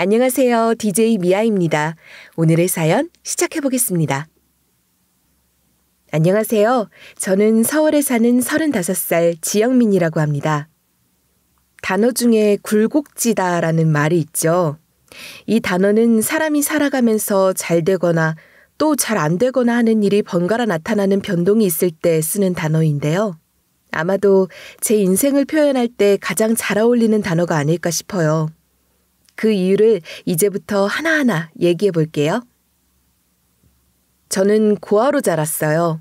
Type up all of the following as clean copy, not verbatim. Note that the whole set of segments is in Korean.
안녕하세요. DJ 미아입니다. 오늘의 사연 시작해보겠습니다. 안녕하세요. 저는 서울에 사는 35살 지영민이라고 합니다. 단어 중에 굴곡지다라는 말이 있죠. 이 단어는 사람이 살아가면서 잘 되거나 또 잘 안 되거나 하는 일이 번갈아 나타나는 변동이 있을 때 쓰는 단어인데요. 아마도 제 인생을 표현할 때 가장 잘 어울리는 단어가 아닐까 싶어요. 그 이유를 이제부터 하나하나 얘기해 볼게요. 저는 고아로 자랐어요.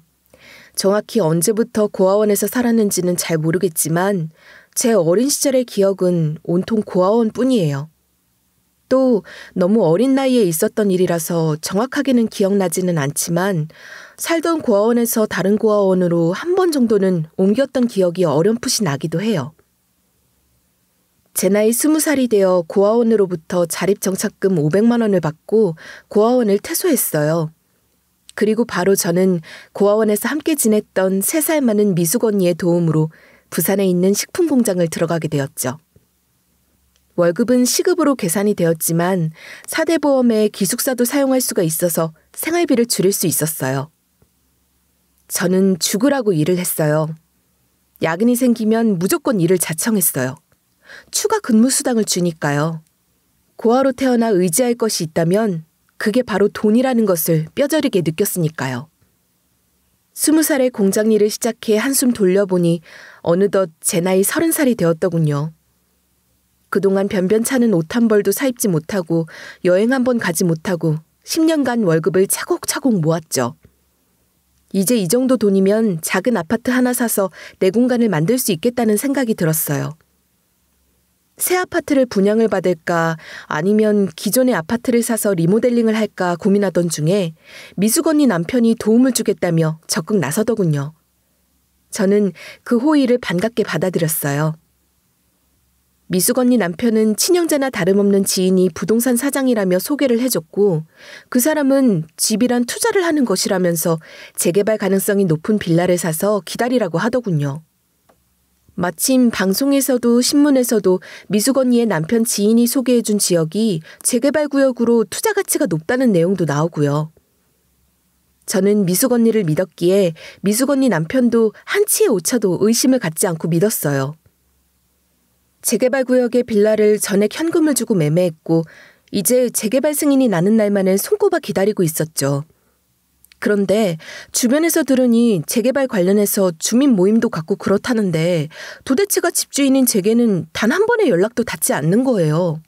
정확히 언제부터 고아원에서 살았는지는 잘 모르겠지만 제 어린 시절의 기억은 온통 고아원 뿐이에요. 또 너무 어린 나이에 있었던 일이라서 정확하게는 기억나지는 않지만 살던 고아원에서 다른 고아원으로 한 번 정도는 옮겼던 기억이 어렴풋이 나기도 해요. 제 나이 20살이 되어 고아원으로부터 자립정착금 500만 원을 받고 고아원을 퇴소했어요. 그리고 바로 저는 고아원에서 함께 지냈던 3살 많은 미숙 언니의 도움으로 부산에 있는 식품 공장을 들어가게 되었죠. 월급은 시급으로 계산이 되었지만 4대 보험에 기숙사도 사용할 수가 있어서 생활비를 줄일 수 있었어요. 저는 죽으라고 일을 했어요. 야근이 생기면 무조건 일을 자청했어요. 추가 근무 수당을 주니까요. 고아로 태어나 의지할 것이 있다면 그게 바로 돈이라는 것을 뼈저리게 느꼈으니까요. 20살에 공장 일을 시작해 한숨 돌려보니 어느덧 제 나이 30살이 되었더군요. 그동안 변변찮은 옷 한 벌도 사입지 못하고 여행 한 번 가지 못하고 10년간 월급을 차곡차곡 모았죠. 이제 이 정도 돈이면 작은 아파트 하나 사서 내 공간을 만들 수 있겠다는 생각이 들었어요. 새 아파트를 분양을 받을까 아니면 기존의 아파트를 사서 리모델링을 할까 고민하던 중에 미숙 언니 남편이 도움을 주겠다며 적극 나서더군요. 저는 그 호의를 반갑게 받아들였어요. 미숙 언니 남편은 친형제나 다름없는 지인이 부동산 사장이라며 소개를 해줬고 그 사람은 집이란 투자를 하는 것이라면서 재개발 가능성이 높은 빌라를 사서 기다리라고 하더군요. 마침 방송에서도 신문에서도 미숙 언니의 남편 지인이 소개해준 지역이 재개발 구역으로 투자 가치가 높다는 내용도 나오고요. 저는 미숙 언니를 믿었기에 미숙 언니 남편도 한치의 오차도 의심을 갖지 않고 믿었어요. 재개발 구역의 빌라를 전액 현금을 주고 매매했고 이제 재개발 승인이 나는 날만을 손꼽아 기다리고 있었죠. 그런데 주변에서 들으니 재개발 관련해서 주민 모임도 갖고 그렇다는데 도대체가 집주인인 제게는 단 한 번의 연락도 닿지 않는 거예요.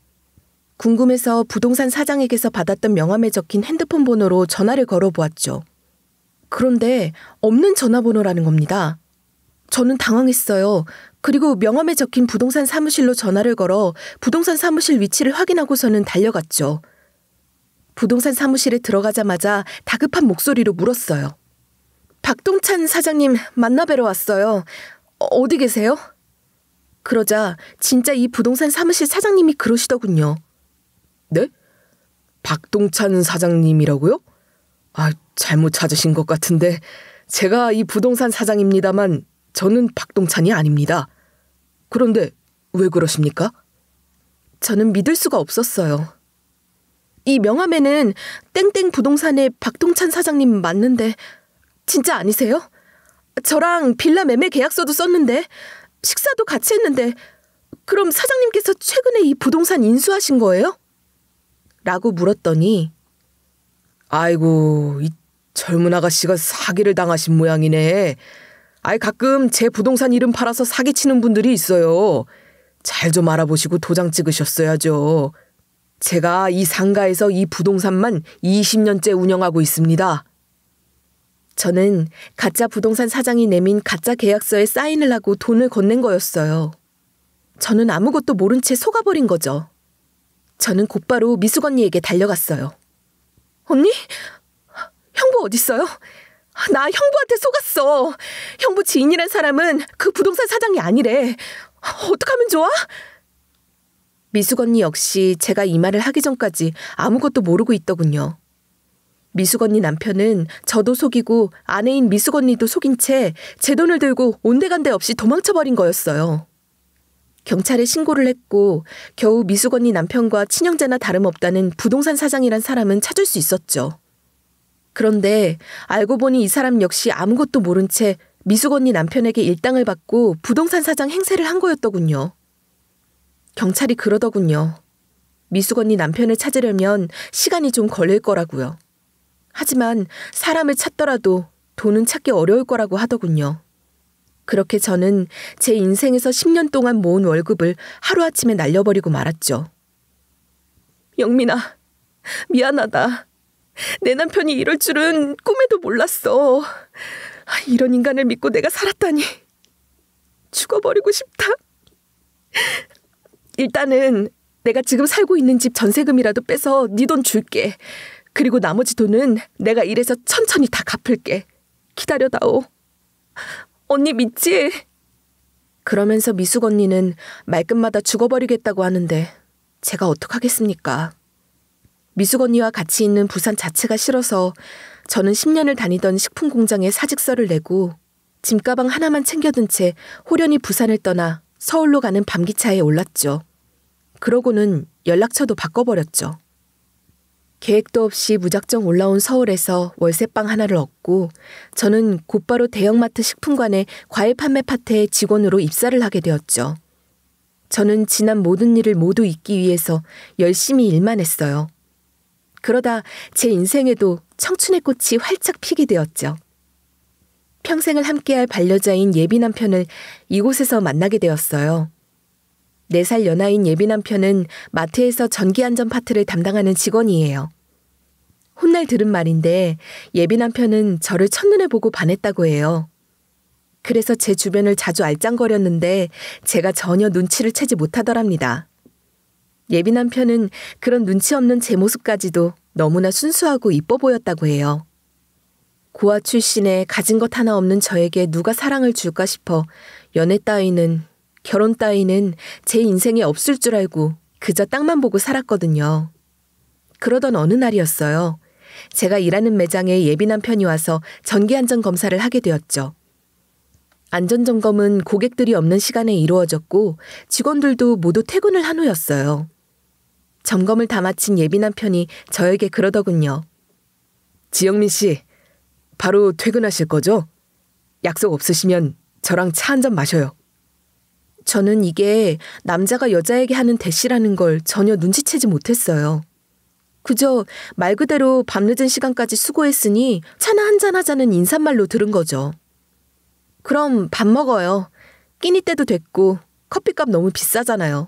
궁금해서 부동산 사장에게서 받았던 명함에 적힌 핸드폰 번호로 전화를 걸어보았죠. 그런데 없는 전화번호라는 겁니다. 저는 당황했어요. 그리고 명함에 적힌 부동산 사무실로 전화를 걸어 부동산 사무실 위치를 확인하고서는 달려갔죠. 부동산 사무실에 들어가자마자 다급한 목소리로 물었어요. 박동찬 사장님 만나 뵈러 왔어요. 어디 계세요? 그러자 진짜 이 부동산 사무실 사장님이 그러시더군요. 네? 박동찬 사장님이라고요? 잘못 찾으신 것 같은데 제가 이 부동산 사장입니다만 저는 박동찬이 아닙니다. 그런데 왜 그러십니까? 저는 믿을 수가 없었어요. 이 명함에는 땡땡 부동산의 박동찬 사장님 맞는데 진짜 아니세요? 저랑 빌라 매매 계약서도 썼는데 식사도 같이 했는데 그럼 사장님께서 최근에 이 부동산 인수하신 거예요? 라고 물었더니 아이고 이 젊은 아가씨가 사기를 당하신 모양이네. 가끔 제 부동산 이름 팔아서 사기치는 분들이 있어요. 잘 좀 알아보시고 도장 찍으셨어야죠. 제가 이 상가에서 이 부동산만 20년째 운영하고 있습니다. 저는 가짜 부동산 사장이 내민 가짜 계약서에 사인을 하고 돈을 건넨 거였어요. 저는 아무것도 모른 채 속아버린 거죠. 저는 곧바로 미숙 언니에게 달려갔어요. 언니? 형부 어딨어요? 나 형부한테 속았어. 형부 지인이란 사람은 그 부동산 사장이 아니래. 어떡하면 좋아? 미숙 언니 역시 제가 이 말을 하기 전까지 아무것도 모르고 있더군요. 미숙 언니 남편은 저도 속이고 아내인 미숙 언니도 속인 채 제 돈을 들고 온데간데 없이 도망쳐버린 거였어요. 경찰에 신고를 했고 겨우 미숙 언니 남편과 친형제나 다름없다는 부동산 사장이란 사람은 찾을 수 있었죠. 그런데 알고 보니 이 사람 역시 아무것도 모른 채 미숙 언니 남편에게 일당을 받고 부동산 사장 행세를 한 거였더군요. 경찰이 그러더군요. 미숙 언니 남편을 찾으려면 시간이 좀 걸릴 거라고요. 하지만 사람을 찾더라도 돈은 찾기 어려울 거라고 하더군요. 그렇게 저는 제 인생에서 10년 동안 모은 월급을 하루아침에 날려버리고 말았죠. 영민아, 미안하다. 내 남편이 이럴 줄은 꿈에도 몰랐어. 이런 인간을 믿고 내가 살았다니. 죽어버리고 싶다. 일단은 내가 지금 살고 있는 집 전세금이라도 빼서 네 돈 줄게. 그리고 나머지 돈은 내가 일해서 천천히 다 갚을게. 기다려다오. 언니 믿지? 그러면서 미숙 언니는 말끝마다 죽어버리겠다고 하는데 제가 어떡하겠습니까? 미숙 언니와 같이 있는 부산 자체가 싫어서 저는 10년을 다니던 식품 공장에 사직서를 내고 짐가방 하나만 챙겨둔 채 호련히 부산을 떠나 서울로 가는 밤기차에 올랐죠. 그러고는 연락처도 바꿔버렸죠. 계획도 없이 무작정 올라온 서울에서 월세방 하나를 얻고 저는 곧바로 대형마트 식품관의 과일 판매 파트의 직원으로 입사를 하게 되었죠. 저는 지난 모든 일을 모두 잊기 위해서 열심히 일만 했어요. 그러다 제 인생에도 청춘의 꽃이 활짝 피게 되었죠. 평생을 함께할 반려자인 예비 남편을 이곳에서 만나게 되었어요. 4살 연하인 예비 남편은 마트에서 전기안전 파트를 담당하는 직원이에요. 훗날 들은 말인데 예비 남편은 저를 첫눈에 보고 반했다고 해요. 그래서 제 주변을 자주 알짱거렸는데 제가 전혀 눈치를 채지 못하더랍니다. 예비 남편은 그런 눈치 없는 제 모습까지도 너무나 순수하고 이뻐 보였다고 해요. 고아 출신에 가진 것 하나 없는 저에게 누가 사랑을 줄까 싶어 연애 따위는 결혼 따위는 제 인생에 없을 줄 알고 그저 땅만 보고 살았거든요. 그러던 어느 날이었어요. 제가 일하는 매장에 예비 남편이 와서 전기안전 검사를 하게 되었죠. 안전점검은 고객들이 없는 시간에 이루어졌고 직원들도 모두 퇴근을 한 후였어요. 점검을 다 마친 예비 남편이 저에게 그러더군요. 지영민 씨, 바로 퇴근하실 거죠? 약속 없으시면 저랑 차 한잔 마셔요. 저는 이게 남자가 여자에게 하는 대시라는 걸 전혀 눈치채지 못했어요. 그저 말 그대로 밤늦은 시간까지 수고했으니 차나 한잔 하자는 인사말로 들은 거죠. 그럼 밥 먹어요. 끼니 때도 됐고 커피값 너무 비싸잖아요.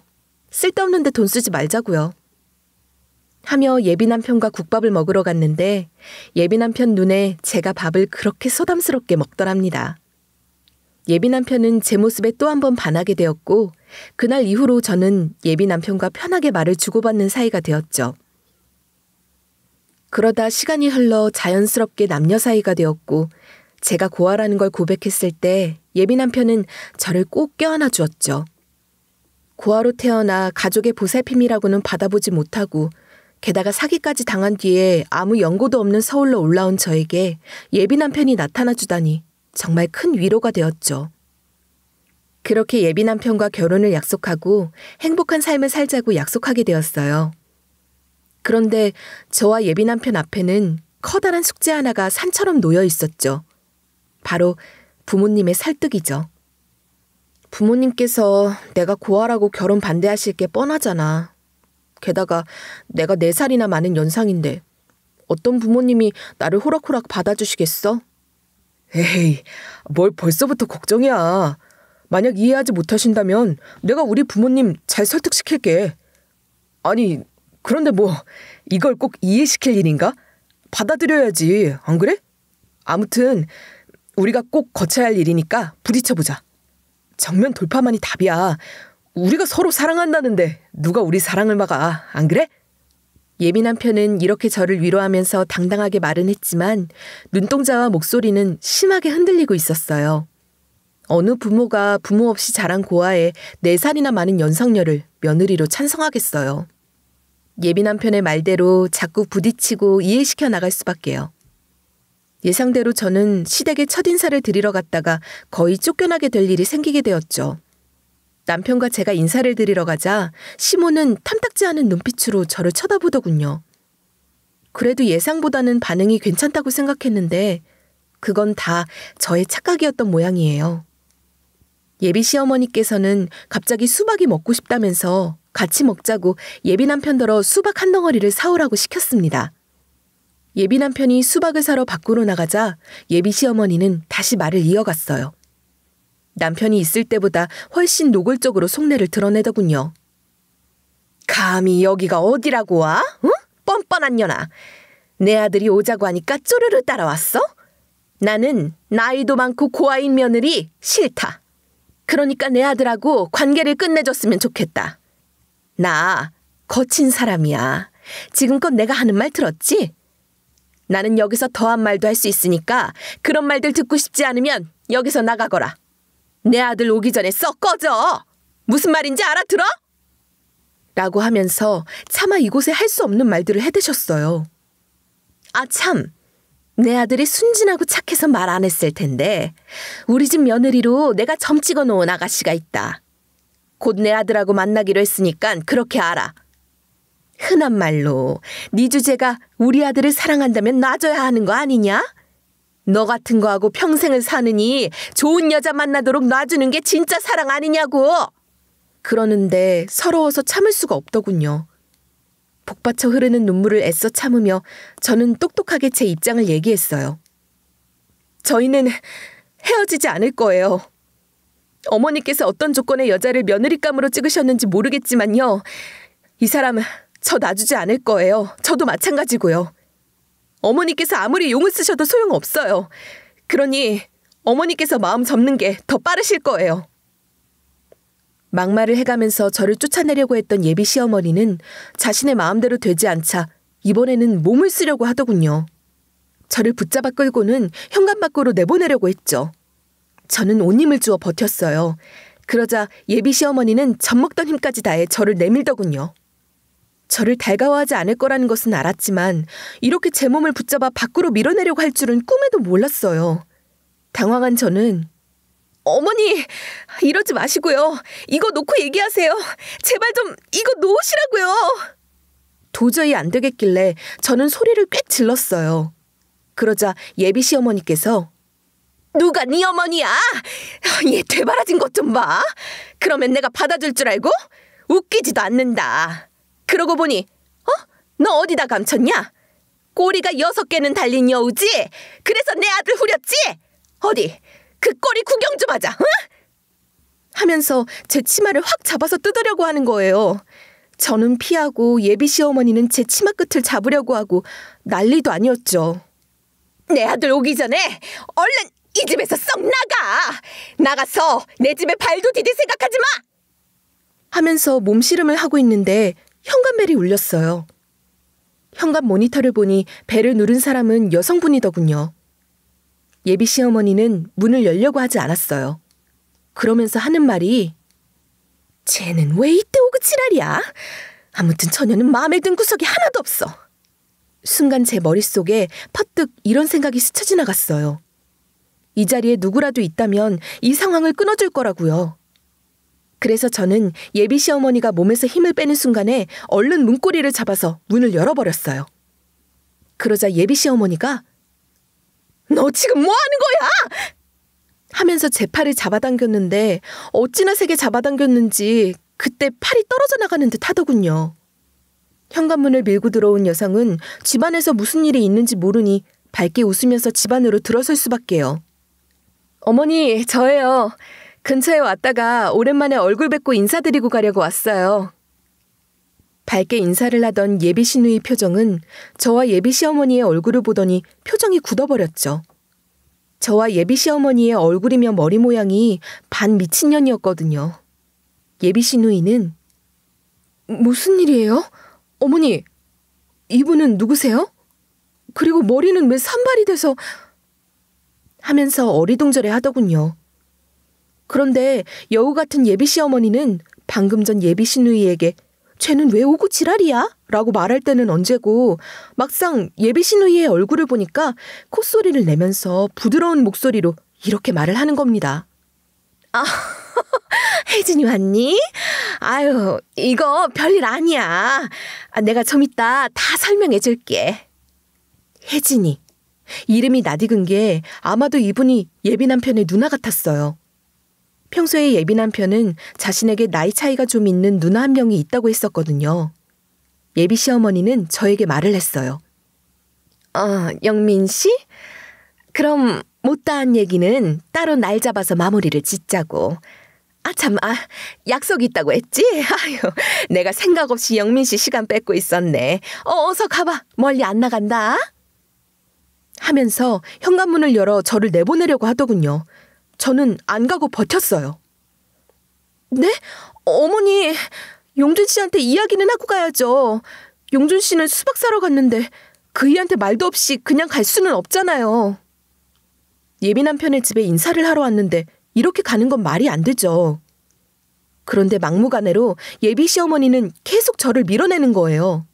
쓸데없는데 돈 쓰지 말자고요. 하며 예비 남편과 국밥을 먹으러 갔는데 예비 남편 눈에 제가 밥을 그렇게 소담스럽게 먹더랍니다. 예비 남편은 제 모습에 또 한 번 반하게 되었고 그날 이후로 저는 예비 남편과 편하게 말을 주고받는 사이가 되었죠. 그러다 시간이 흘러 자연스럽게 남녀 사이가 되었고 제가 고아라는 걸 고백했을 때 예비 남편은 저를 꼭 껴안아 주었죠. 고아로 태어나 가족의 보살핌이라고는 받아보지 못하고 게다가 사기까지 당한 뒤에 아무 연고도 없는 서울로 올라온 저에게 예비 남편이 나타나 주다니 정말 큰 위로가 되었죠. 그렇게 예비 남편과 결혼을 약속하고 행복한 삶을 살자고 약속하게 되었어요. 그런데 저와 예비 남편 앞에는 커다란 숙제 하나가 산처럼 놓여 있었죠. 바로 부모님의 설득이죠. 부모님께서 내가 고아라고 결혼 반대하실 게 뻔하잖아. 게다가 내가 4살이나 많은 연상인데 어떤 부모님이 나를 호락호락 받아주시겠어? 에이, 뭘 벌써부터 걱정이야. 만약 이해하지 못하신다면 내가 우리 부모님 잘 설득시킬게. 아니, 그런데 뭐 이걸 꼭 이해시킬 일인가? 받아들여야지, 안 그래? 아무튼 우리가 꼭 거쳐야 할 일이니까 부딪혀보자. 정면 돌파만이 답이야. 우리가 서로 사랑한다는데 누가 우리 사랑을 막아, 안 그래? 예비 남편은 이렇게 저를 위로하면서 당당하게 말은 했지만 눈동자와 목소리는 심하게 흔들리고 있었어요. 어느 부모가 부모 없이 자란 고아에 4살이나 많은 연상녀를 며느리로 찬성하겠어요. 예비 남편의 말대로 자꾸 부딪히고 이해시켜 나갈 수밖에요. 예상대로 저는 시댁에 첫인사를 드리러 갔다가 거의 쫓겨나게 될 일이 생기게 되었죠. 남편과 제가 인사를 드리러 가자 시모는 탐탁지 않은 눈빛으로 저를 쳐다보더군요. 그래도 예상보다는 반응이 괜찮다고 생각했는데 그건 다 저의 착각이었던 모양이에요. 예비 시어머니께서는 갑자기 수박이 먹고 싶다면서 같이 먹자고 예비 남편더러 수박 한 덩어리를 사오라고 시켰습니다. 예비 남편이 수박을 사러 밖으로 나가자 예비 시어머니는 다시 말을 이어갔어요. 남편이 있을 때보다 훨씬 노골적으로 속내를 드러내더군요. 감히 여기가 어디라고 와? 응? 뻔뻔한 년아. 내 아들이 오자고 하니까 쪼르르 따라왔어? 나는 나이도 많고 고아인 며느리 싫다. 그러니까 내 아들하고 관계를 끝내줬으면 좋겠다. 나 거친 사람이야. 지금껏 내가 하는 말 들었지? 나는 여기서 더한 말도 할 수 있으니까 그런 말들 듣고 싶지 않으면 여기서 나가거라. 내 아들 오기 전에 썩 꺼져. 무슨 말인지 알아들어? 라고 하면서 차마 이곳에 할 수 없는 말들을 해대셨어요. 아 참, 내 아들이 순진하고 착해서 말 안 했을 텐데 우리 집 며느리로 내가 점 찍어 놓은 아가씨가 있다. 곧 내 아들하고 만나기로 했으니까 그렇게 알아. 흔한 말로 네 주제가 우리 아들을 사랑한다면 놔줘야 하는 거 아니냐? 너 같은 거하고 평생을 사느니 좋은 여자 만나도록 놔주는 게 진짜 사랑 아니냐고. 그러는데 서러워서 참을 수가 없더군요. 복받쳐 흐르는 눈물을 애써 참으며 저는 똑똑하게 제 입장을 얘기했어요. 저희는 헤어지지 않을 거예요. 어머니께서 어떤 조건의 여자를 며느리감으로 찍으셨는지 모르겠지만요. 이 사람 저 놔주지 않을 거예요. 저도 마찬가지고요. 어머니께서 아무리 용을 쓰셔도 소용없어요. 그러니 어머니께서 마음 접는 게 더 빠르실 거예요. 막말을 해가면서 저를 쫓아내려고 했던 예비 시어머니는 자신의 마음대로 되지 않자 이번에는 몸을 쓰려고 하더군요. 저를 붙잡아 끌고는 현관 밖으로 내보내려고 했죠. 저는 온 힘을 주어 버텼어요. 그러자 예비 시어머니는 젖먹던 힘까지 다해 저를 내밀더군요. 저를 달가워하지 않을 거라는 것은 알았지만 이렇게 제 몸을 붙잡아 밖으로 밀어내려고 할 줄은 꿈에도 몰랐어요. 당황한 저는 어머니, 이러지 마시고요. 이거 놓고 얘기하세요. 제발 좀 이거 놓으시라고요. 도저히 안 되겠길래 저는 소리를 꽥 질렀어요. 그러자 예비 시어머니께서 누가 네 어머니야? 얘 되바라진 것 좀 봐. 그러면 내가 받아줄 줄 알고? 웃기지도 않는다. 그러고 보니 너 어디다 감췄냐? 꼬리가 6개는 달린 여우지? 그래서 내 아들 후렸지? 어디? 그 꼬리 구경 좀 하자. 응? 하면서 제 치마를 확 잡아서 뜯으려고 하는 거예요. 저는 피하고 예비 시어머니는 제 치마 끝을 잡으려고 하고 난리도 아니었죠. 내 아들 오기 전에 얼른 이 집에서 썩 나가! 나가서 내 집에 발도 디딜 생각하지 마! 하면서 몸씨름을 하고 있는데 현관벨이 울렸어요. 현관 모니터를 보니 벨을 누른 사람은 여성분이더군요. 예비 시어머니는 문을 열려고 하지 않았어요. 그러면서 하는 말이 쟤는 왜 이때 오고 지랄이야? 아무튼 처녀는 마음에 든 구석이 하나도 없어. 순간 제 머릿속에 퍼뜩 이런 생각이 스쳐 지나갔어요. 이 자리에 누구라도 있다면 이 상황을 끊어줄 거라고요. 그래서 저는 예비 시어머니가 몸에서 힘을 빼는 순간에 얼른 문고리를 잡아서 문을 열어버렸어요. 그러자 예비 시어머니가 너 지금 뭐 하는 거야? 하면서 제 팔을 잡아당겼는데 어찌나 세게 잡아당겼는지 그때 팔이 떨어져 나가는 듯 하더군요. 현관문을 밀고 들어온 여성은 집안에서 무슨 일이 있는지 모르니 밝게 웃으면서 집 안으로 들어설 수밖에요. 어머니, 저예요. 근처에 왔다가 오랜만에 얼굴 뵙고 인사드리고 가려고 왔어요. 밝게 인사를 하던 예비 시누이 표정은 저와 예비 시어머니의 얼굴을 보더니 표정이 굳어버렸죠. 저와 예비 시어머니의 얼굴이며 머리 모양이 반 미친년이었거든요. 예비 시누이는 무슨 일이에요? 어머니, 이분은 누구세요? 그리고 머리는 왜 산발이 돼서 하면서 어리둥절해 하더군요. 그런데 여우 같은 예비 시어머니는 방금 전 예비 시누이에게 쟤는 왜 오고 지랄이야? 라고 말할 때는 언제고 막상 예비 시누이의 얼굴을 보니까 콧소리를 내면서 부드러운 목소리로 이렇게 말을 하는 겁니다. 아, 혜진이 왔니? 아유, 이거 별일 아니야. 내가 좀 이따 다 설명해 줄게. 혜진이. 이름이 낯익은 게 아마도 이분이 예비 남편의 누나 같았어요. 평소에 예비 남편은 자신에게 나이 차이가 좀 있는 누나 한 명이 있다고 했었거든요. 예비 시어머니는 저에게 말을 했어요. 영민 씨? 그럼 못다한 얘기는 따로 날 잡아서 마무리를 짓자고. 약속 있다고 했지? 아유, 내가 생각 없이 영민 씨 시간 뺏고 있었네. 어서 가봐. 멀리 안 나간다. 하면서 현관문을 열어 저를 내보내려고 하더군요. 저는 안 가고 버텼어요. 네? 어머니, 용준 씨한테 이야기는 하고 가야죠. 용준 씨는 수박 사러 갔는데 그이한테 말도 없이 그냥 갈 수는 없잖아요. 예비 남편의 집에 인사를 하러 왔는데 이렇게 가는 건 말이 안 되죠. 그런데 막무가내로 예비 시어머니는 계속 저를 밀어내는 거예요.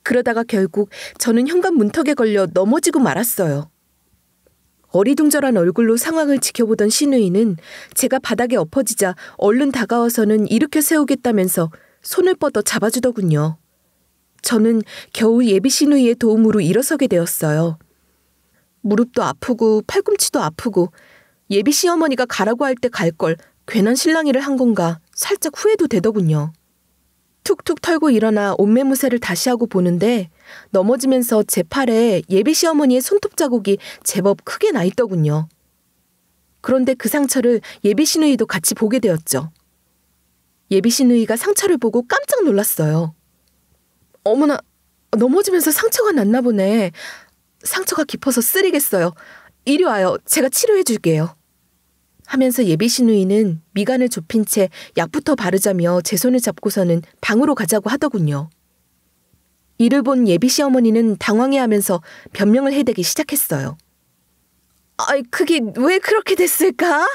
그러다가 결국 저는 현관 문턱에 걸려 넘어지고 말았어요. 어리둥절한 얼굴로 상황을 지켜보던 시누이는 제가 바닥에 엎어지자 얼른 다가와서는 일으켜 세우겠다면서 손을 뻗어 잡아주더군요. 저는 겨우 예비 시누이의 도움으로 일어서게 되었어요. 무릎도 아프고 팔꿈치도 아프고 예비 시어머니가 가라고 할 때 갈 걸 괜한 실랑이를 한 건가 살짝 후회도 되더군요. 툭툭 털고 일어나 옷매무새를 다시 하고 보는데 넘어지면서 제 팔에 예비 시어머니의 손톱 자국이 제법 크게 나 있더군요. 그런데 그 상처를 예비 시누이도 같이 보게 되었죠. 예비 시누이가 상처를 보고 깜짝 놀랐어요. 어머나, 넘어지면서 상처가 났나 보네. 상처가 깊어서 쓰리겠어요. 이리 와요. 제가 치료해 줄게요. 하면서 예비 시누이는 미간을 좁힌 채 약부터 바르자며 제 손을 잡고서는 방으로 가자고 하더군요. 이를 본 예비 시어머니는 당황해하면서 변명을 해대기 시작했어요. 그게 왜 그렇게 됐을까?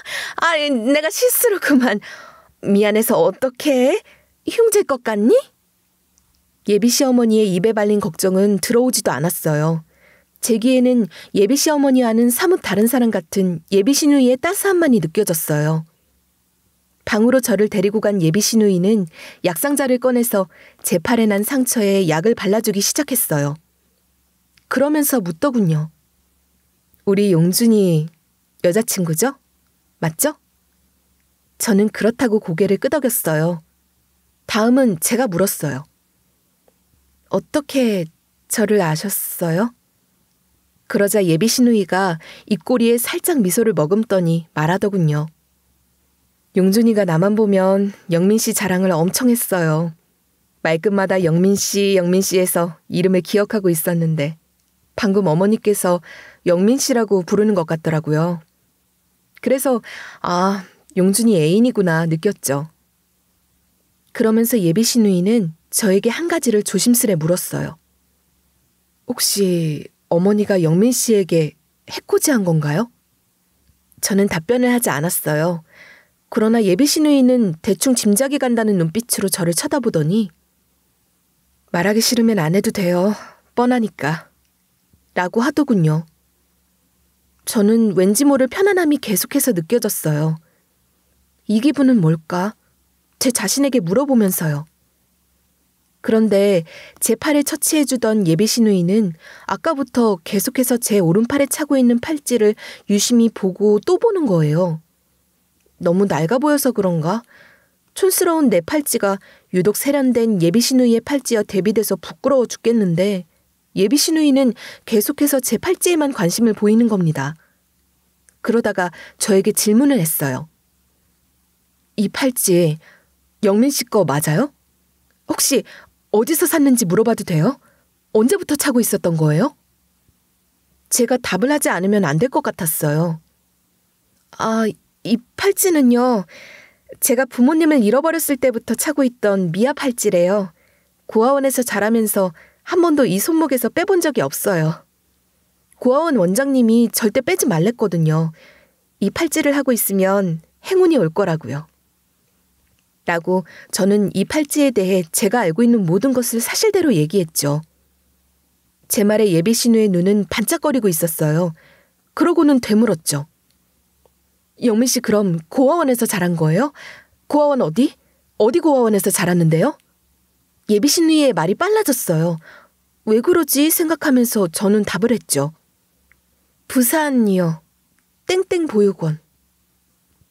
내가 실수로 그만. 미안해서 어떡해? 흉질 것 같니? 예비 시어머니의 입에 발린 걱정은 들어오지도 않았어요. 제 귀에는 예비 시어머니와는 사뭇 다른 사람 같은 예비 시누이의 따스함만이 느껴졌어요. 방으로 저를 데리고 간 예비 시누이는 약상자를 꺼내서 제 팔에 난 상처에 약을 발라주기 시작했어요. 그러면서 묻더군요. 우리 용준이 여자친구죠? 맞죠? 저는 그렇다고 고개를 끄덕였어요. 다음은 제가 물었어요. 어떻게 저를 아셨어요? 그러자 예비 시누이가 입꼬리에 살짝 미소를 머금더니 말하더군요. 용준이가 나만 보면 영민 씨 자랑을 엄청 했어요. 말끝마다 영민 씨 해서 이름을 기억하고 있었는데 방금 어머니께서 영민 씨라고 부르는 것 같더라고요. 그래서 용준이 애인이구나 느꼈죠. 그러면서 예비 시누이는 저에게 한 가지를 조심스레 물었어요. 혹시 어머니가 영민 씨에게 해코지한 건가요? 저는 답변을 하지 않았어요. 그러나 예비 시누이는 대충 짐작이 간다는 눈빛으로 저를 쳐다보더니 말하기 싫으면 안 해도 돼요. 뻔하니까. 라고 하더군요. 저는 왠지 모를 편안함이 계속해서 느껴졌어요. 이 기분은 뭘까? 제 자신에게 물어보면서요. 그런데 제 팔을 처치해주던 예비 시누이는 아까부터 계속해서 제 오른팔에 차고 있는 팔찌를 유심히 보고 또 보는 거예요. 너무 낡아 보여서 그런가? 촌스러운 내 팔찌가 유독 세련된 예비 시누이의 팔찌와 대비돼서 부끄러워 죽겠는데 예비 시누이는 계속해서 제 팔찌에만 관심을 보이는 겁니다. 그러다가 저에게 질문을 했어요. 이 팔찌 영민 씨 거 맞아요? 혹시 어디서 샀는지 물어봐도 돼요? 언제부터 차고 있었던 거예요? 제가 답을 하지 않으면 안 될 것 같았어요. 이 팔찌는요. 제가 부모님을 잃어버렸을 때부터 차고 있던 미아 팔찌래요. 고아원에서 자라면서 한 번도 이 손목에서 빼본 적이 없어요. 고아원 원장님이 절대 빼지 말랬거든요. 이 팔찌를 하고 있으면 행운이 올 거라고요. 라고 저는 이 팔찌에 대해 제가 알고 있는 모든 것을 사실대로 얘기했죠. 제 말에 예비 신우의 눈은 반짝거리고 있었어요. 그러고는 되물었죠. 영민 씨 그럼 고아원에서 자란 거예요? 고아원 어디? 어디 고아원에서 자랐는데요? 예비 신우이의 말이 빨라졌어요. 왜 그러지 생각하면서 저는 답을 했죠. 부산이요. 땡땡 보육원.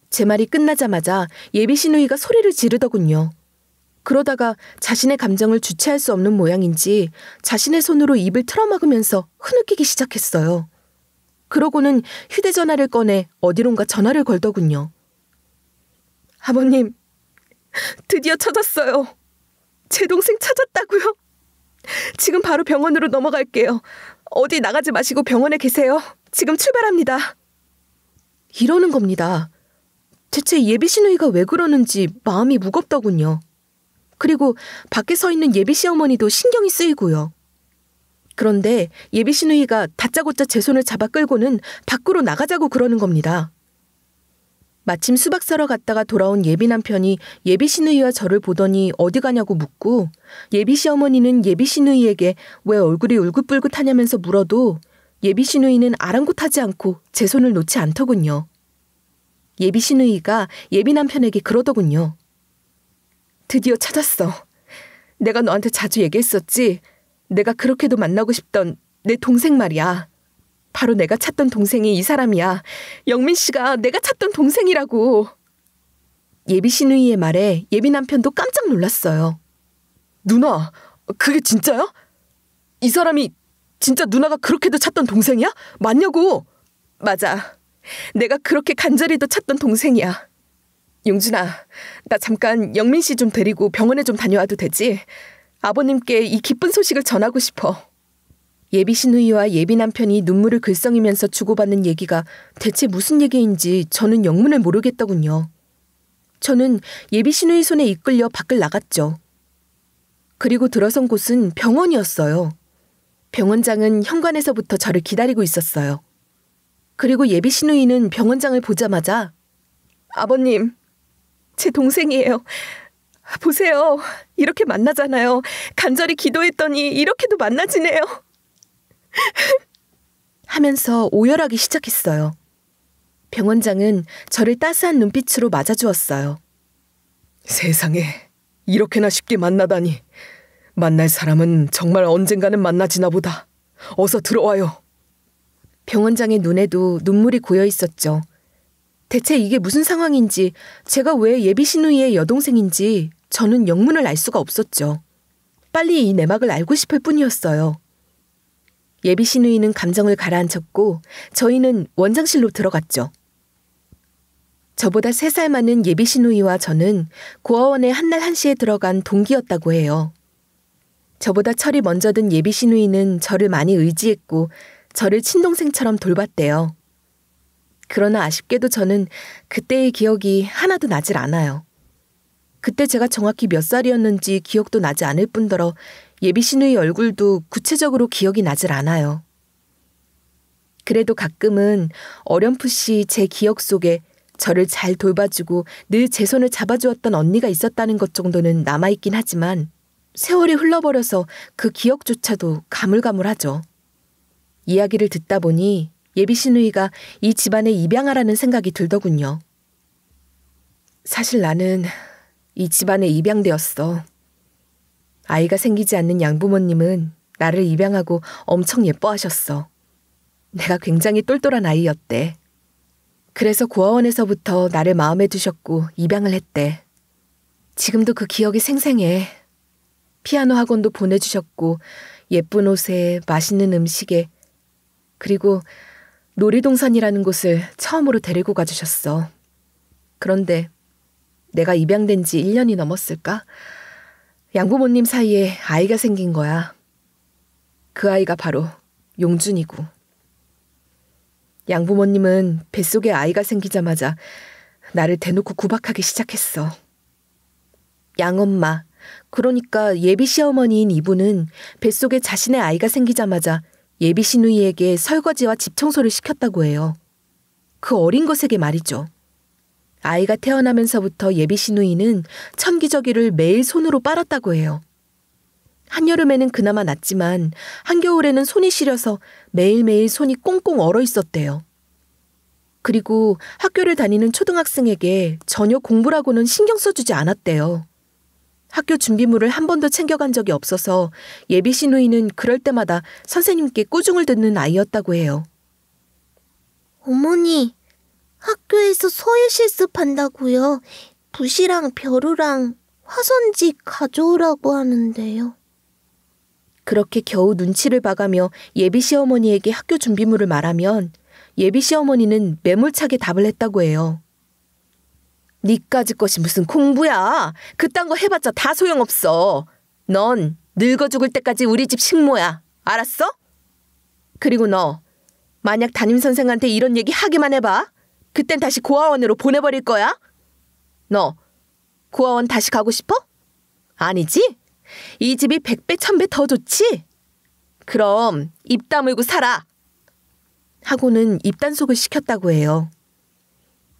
제 말이 끝나자마자 예비 신우이가 소리를 지르더군요. 그러다가 자신의 감정을 주체할 수 없는 모양인지 자신의 손으로 입을 틀어막으면서 흐느끼기 시작했어요. 그러고는 휴대전화를 꺼내 어디론가 전화를 걸더군요. 아버님, 드디어 찾았어요. 제 동생 찾았다고요? 지금 바로 병원으로 넘어갈게요. 어디 나가지 마시고 병원에 계세요. 지금 출발합니다. 이러는 겁니다. 대체 예비 시누이가 왜 그러는지 마음이 무겁더군요. 그리고 밖에 서 있는 예비 시어머니도 신경이 쓰이고요. 그런데 예비 시누이가 다짜고짜 제 손을 잡아 끌고는 밖으로 나가자고 그러는 겁니다. 마침 수박 사러 갔다가 돌아온 예비 남편이 예비 시누이와 저를 보더니 어디 가냐고 묻고 예비 시어머니는 예비 시누이에게 왜 얼굴이 울긋불긋하냐면서 물어도 예비 시누이는 아랑곳하지 않고 제 손을 놓지 않더군요. 예비 시누이가 예비 남편에게 그러더군요. 드디어 찾았어. 내가 너한테 자주 얘기했었지. 내가 그렇게도 만나고 싶던 내 동생 말이야. 바로 내가 찾던 동생이 이 사람이야. 영민 씨가 내가 찾던 동생이라고. 예비 시누이의 말에 예비 남편도 깜짝 놀랐어요. 누나, 그게 진짜야? 이 사람이 진짜 누나가 그렇게도 찾던 동생이야? 맞냐고? 맞아. 내가 그렇게 간절히도 찾던 동생이야. 용준아, 나 잠깐 영민 씨 좀 데리고 병원에 좀 다녀와도 되지? 아버님께 이 기쁜 소식을 전하고 싶어. 예비 시누이와 예비 남편이 눈물을 글썽이면서 주고받는 얘기가 대체 무슨 얘기인지 저는 영문을 모르겠더군요. 저는 예비 시누이 손에 이끌려 밖을 나갔죠. 그리고 들어선 곳은 병원이었어요. 병원장은 현관에서부터 저를 기다리고 있었어요. 그리고 예비 시누이는 병원장을 보자마자 아버님, 제 동생이에요. 보세요. 이렇게 만나잖아요. 간절히 기도했더니 이렇게도 만나지네요. 하면서 오열하기 시작했어요. 병원장은 저를 따스한 눈빛으로 맞아주었어요. 세상에, 이렇게나 쉽게 만나다니. 만날 사람은 정말 언젠가는 만나지나 보다. 어서 들어와요. 병원장의 눈에도 눈물이 고여 있었죠. 대체 이게 무슨 상황인지, 제가 왜 예비 시누이의 여동생인지 저는 영문을 알 수가 없었죠. 빨리 이 내막을 알고 싶을 뿐이었어요. 예비 시누이는 감정을 가라앉혔고 저희는 원장실로 들어갔죠. 저보다 3살 많은 예비 시누이와 저는 고아원에 한날 1시에 들어간 동기였다고 해요. 저보다 철이 먼저 든 예비 시누이는 저를 많이 의지했고 저를 친동생처럼 돌봤대요. 그러나 아쉽게도 저는 그때의 기억이 하나도 나질 않아요. 그때 제가 정확히 몇 살이었는지 기억도 나지 않을 뿐더러 예비 시누이 얼굴도 구체적으로 기억이 나질 않아요. 그래도 가끔은 어렴풋이 제 기억 속에 저를 잘 돌봐주고 늘 제 손을 잡아주었던 언니가 있었다는 것 정도는 남아있긴 하지만 세월이 흘러버려서 그 기억조차도 가물가물하죠. 이야기를 듣다 보니 예비 시누이가 이 집안에 입양하라는 생각이 들더군요. 사실 나는 이 집안에 입양되었어. 아이가 생기지 않는 양부모님은 나를 입양하고 엄청 예뻐하셨어. 내가 굉장히 똘똘한 아이였대. 그래서 고아원에서부터 나를 마음에 두셨고 입양을 했대. 지금도 그 기억이 생생해. 피아노 학원도 보내주셨고 예쁜 옷에 맛있는 음식에 그리고 놀이동산이라는 곳을 처음으로 데리고 가주셨어. 그런데 내가 입양된 지 1년이 넘었을까? 양부모님 사이에 아이가 생긴 거야. 그 아이가 바로 용준이고. 양부모님은 뱃속에 아이가 생기자마자 나를 대놓고 구박하기 시작했어. 양엄마, 그러니까 예비 시어머니인 이분은 뱃속에 자신의 아이가 생기자마자 예비 시누이에게 설거지와 집 청소를 시켰다고 해요. 그 어린 것에게 말이죠. 아이가 태어나면서부터 예비 시누이는 천기저귀를 매일 손으로 빨았다고 해요. 한여름에는 그나마 낫지만 한겨울에는 손이 시려서 매일매일 손이 꽁꽁 얼어 있었대요. 그리고 학교를 다니는 초등학생에게 전혀 공부라고는 신경 써주지 않았대요. 학교 준비물을 한 번도 챙겨간 적이 없어서 예비 시누이는 그럴 때마다 선생님께 꾸중을 듣는 아이였다고 해요. 어머니, 학교에서 서예 실습한다고요. 붓이랑 벼루랑 화선지 가져오라고 하는데요. 그렇게 겨우 눈치를 봐가며 예비 시어머니에게 학교 준비물을 말하면 예비 시어머니는 매몰차게 답을 했다고 해요. 니까지 것이 무슨 공부야. 그딴 거 해봤자 다 소용없어. 넌 늙어 죽을 때까지 우리 집 식모야. 알았어? 그리고 너 만약 담임선생한테 이런 얘기 하기만 해봐. 그땐 다시 고아원으로 보내버릴 거야. 너 고아원 다시 가고 싶어? 아니지? 이 집이 100배 1000배 더 좋지? 그럼 입 다물고 살아. 하고는 입단속을 시켰다고 해요.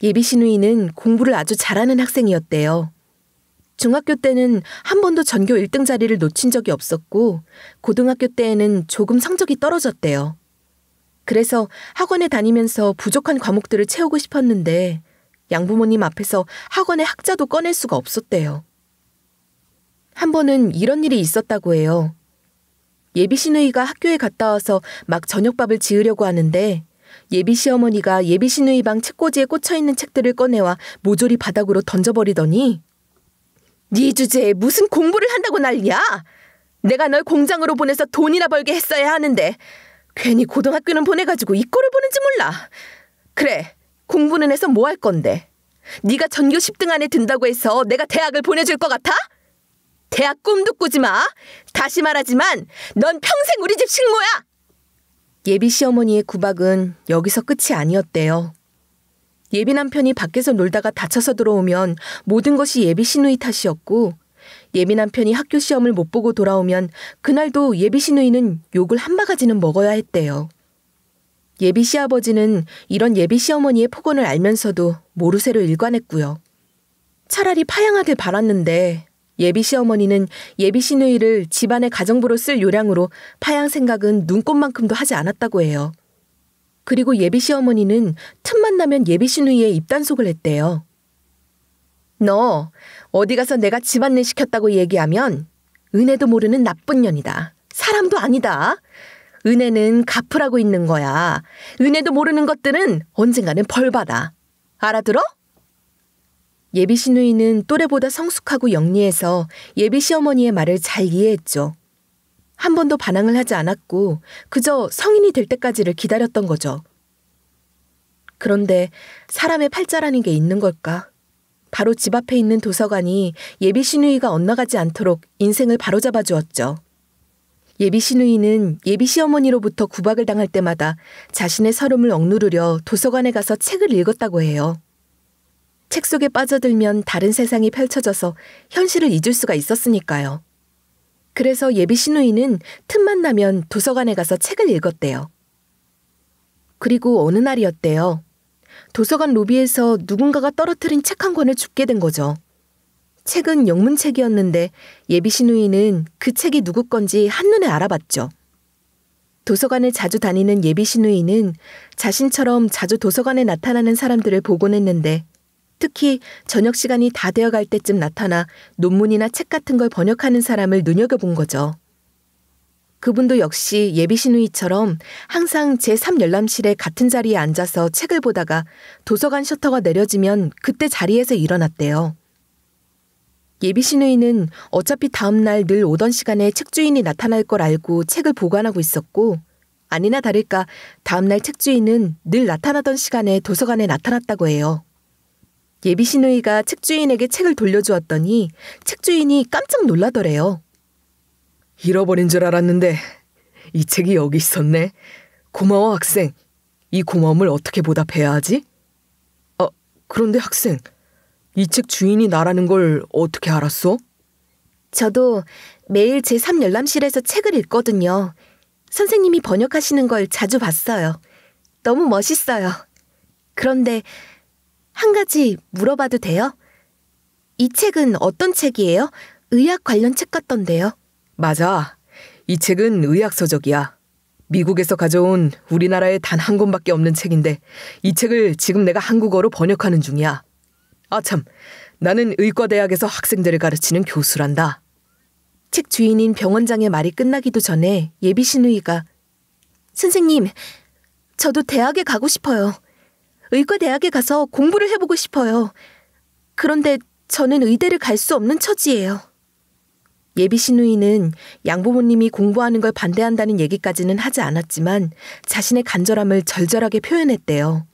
예비 시누이는 공부를 아주 잘하는 학생이었대요. 중학교 때는 한 번도 전교 1등 자리를 놓친 적이 없었고 고등학교 때에는 조금 성적이 떨어졌대요. 그래서 학원에 다니면서 부족한 과목들을 채우고 싶었는데 양부모님 앞에서 학원의 학자도 꺼낼 수가 없었대요. 한 번은 이런 일이 있었다고 해요. 예비 시누이가 학교에 갔다 와서 막 저녁밥을 지으려고 하는데 예비 시어머니가 예비 시누이 방 책꽂이에 꽂혀있는 책들을 꺼내와 모조리 바닥으로 던져버리더니 네 주제에 무슨 공부를 한다고 난리야? 내가 널 공장으로 보내서 돈이나 벌게 했어야 하는데 괜히 고등학교는 보내가지고 이 꼴을 보는지 몰라. 그래, 공부는 해서 뭐 할 건데? 네가 전교 10등 안에 든다고 해서 내가 대학을 보내줄 것 같아? 대학 꿈도 꾸지 마. 다시 말하지만 넌 평생 우리 집 식모야. 예비 시어머니의 구박은 여기서 끝이 아니었대요. 예비 남편이 밖에서 놀다가 다쳐서 들어오면 모든 것이 예비 시누이 탓이었고 예비 남편이 학교 시험을 못 보고 돌아오면 그날도 예비 시누이는 욕을 한 바가지는 먹어야 했대요. 예비 시아버지는 이런 예비 시어머니의 폭언을 알면서도 모르쇠로 일관했고요. 차라리 파양하길 바랐는데 예비 시어머니는 예비 시누이를 집안의 가정부로 쓸 요량으로 파양 생각은 눈꼽만큼도 하지 않았다고 해요. 그리고 예비 시어머니는 틈만 나면 예비 시누이의 입단속을 했대요. 너 어디 가서 내가 집안일 시켰다고 얘기하면 은혜도 모르는 나쁜 년이다. 사람도 아니다. 은혜는 갚으라고 있는 거야. 은혜도 모르는 것들은 언젠가는 벌 받아. 알아들어? 예비 시누이는 또래보다 성숙하고 영리해서 예비 시어머니의 말을 잘 이해했죠. 한 번도 반항을 하지 않았고 그저 성인이 될 때까지를 기다렸던 거죠. 그런데 사람의 팔자라는 게 있는 걸까? 바로 집 앞에 있는 도서관이 예비 시누이가 엇나가지 않도록 인생을 바로잡아 주었죠. 예비 시누이는 예비 시어머니로부터 구박을 당할 때마다 자신의 서름을 억누르려 도서관에 가서 책을 읽었다고 해요. 책 속에 빠져들면 다른 세상이 펼쳐져서 현실을 잊을 수가 있었으니까요. 그래서 예비 시누이는 틈만 나면 도서관에 가서 책을 읽었대요. 그리고 어느 날이었대요. 도서관 로비에서 누군가가 떨어뜨린 책 한 권을 줍게 된 거죠. 책은 영문책이었는데 예비 시누이는 그 책이 누구 건지 한눈에 알아봤죠. 도서관을 자주 다니는 예비 시누이는 자신처럼 자주 도서관에 나타나는 사람들을 보곤 했는데 특히 저녁 시간이 다 되어갈 때쯤 나타나 논문이나 책 같은 걸 번역하는 사람을 눈여겨본 거죠. 그분도 역시 예비 시누이처럼 항상 제3열람실의 같은 자리에 앉아서 책을 보다가 도서관 셔터가 내려지면 그때 자리에서 일어났대요. 예비 시누이는 어차피 다음날 늘 오던 시간에 책주인이 나타날 걸 알고 책을 보관하고 있었고 아니나 다를까 다음날 책주인은 늘 나타나던 시간에 도서관에 나타났다고 해요. 예비 시누이가 책주인에게 책을 돌려주었더니 책주인이 깜짝 놀라더래요. 잃어버린 줄 알았는데 이 책이 여기 있었네. 고마워 학생. 이 고마움을 어떻게 보답해야 하지? 그런데 학생, 이 책 주인이 나라는 걸 어떻게 알았어? 저도 매일 제3열람실에서 책을 읽거든요. 선생님이 번역하시는 걸 자주 봤어요. 너무 멋있어요. 그런데 한 가지 물어봐도 돼요? 이 책은 어떤 책이에요? 의학 관련 책 같던데요. 맞아. 이 책은 의학서적이야. 미국에서 가져온 우리나라에 단 한 권밖에 없는 책인데 이 책을 지금 내가 한국어로 번역하는 중이야. 아참, 나는 의과대학에서 학생들을 가르치는 교수란다. 책 주인인 병원장의 말이 끝나기도 전에 예비 시누이가 선생님, 저도 대학에 가고 싶어요. 의과대학에 가서 공부를 해보고 싶어요. 그런데 저는 의대를 갈 수 없는 처지예요. 예비 시누이는 양부모님이 공부하는 걸 반대한다는 얘기까지는 하지 않았지만 자신의 간절함을 절절하게 표현했대요.